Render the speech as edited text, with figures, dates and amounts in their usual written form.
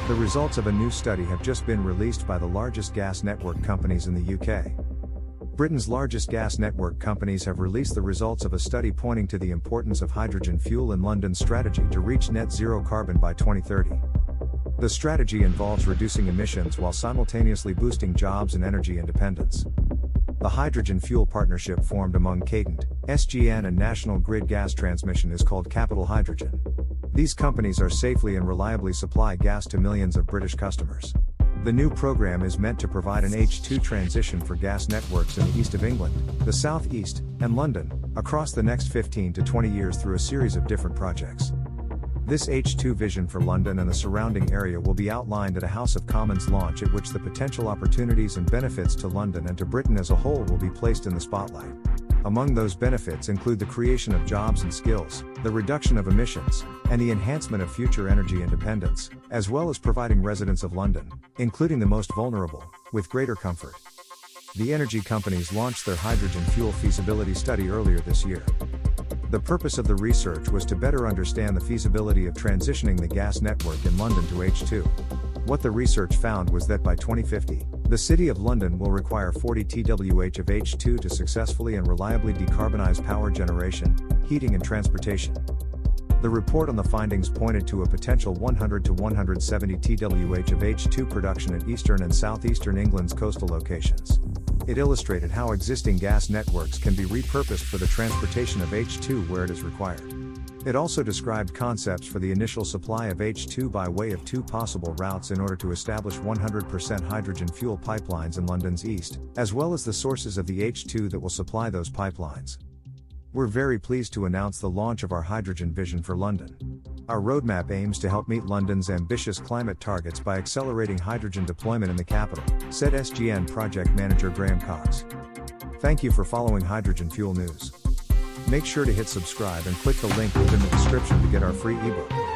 The results of a new study have just been released by the largest gas network companies in the UK. Britain's largest gas network companies have released the results of a study pointing to the importance of hydrogen fuel in London's strategy to reach net zero carbon by 2030. The strategy involves reducing emissions while simultaneously boosting jobs and energy independence. The hydrogen fuel partnership formed among Cadent, SGN and National Grid Gas Transmission is called Capital Hydrogen. These companies are safely and reliably supply gas to millions of British customers. The new program is meant to provide an H2 transition for gas networks in the east of England, the south east, and London, across the next 15 to 20 years through a series of different projects. This H2 vision for London and the surrounding area will be outlined at a House of Commons launch at which the potential opportunities and benefits to London and to Britain as a whole will be placed in the spotlight. Among those benefits include the creation of jobs and skills, the reduction of emissions, and the enhancement of future energy independence, as well as providing residents of London, including the most vulnerable, with greater comfort. The energy companies launched their hydrogen fuel feasibility study earlier this year. The purpose of the research was to better understand the feasibility of transitioning the gas network in London to H2. What the research found was that by 2050, the City of London will require 40 TWh of H2 to successfully and reliably decarbonize power generation, heating and transportation. The report on the findings pointed to a potential 100 to 170 TWh of H2 production at eastern and southeastern England's coastal locations. It illustrated how existing gas networks can be repurposed for the transportation of H2 where it is required. It also described concepts for the initial supply of H2 by way of two possible routes in order to establish 100% hydrogen fuel pipelines in London's east, as well as the sources of the H2 that will supply those pipelines. We're very pleased to announce the launch of our hydrogen vision for London. Our roadmap aims to help meet London's ambitious climate targets by accelerating hydrogen deployment in the capital, said SGN project manager Graham Cox. Thank you for following Hydrogen Fuel News. Make sure to hit subscribe and click the link within the description to get our free ebook.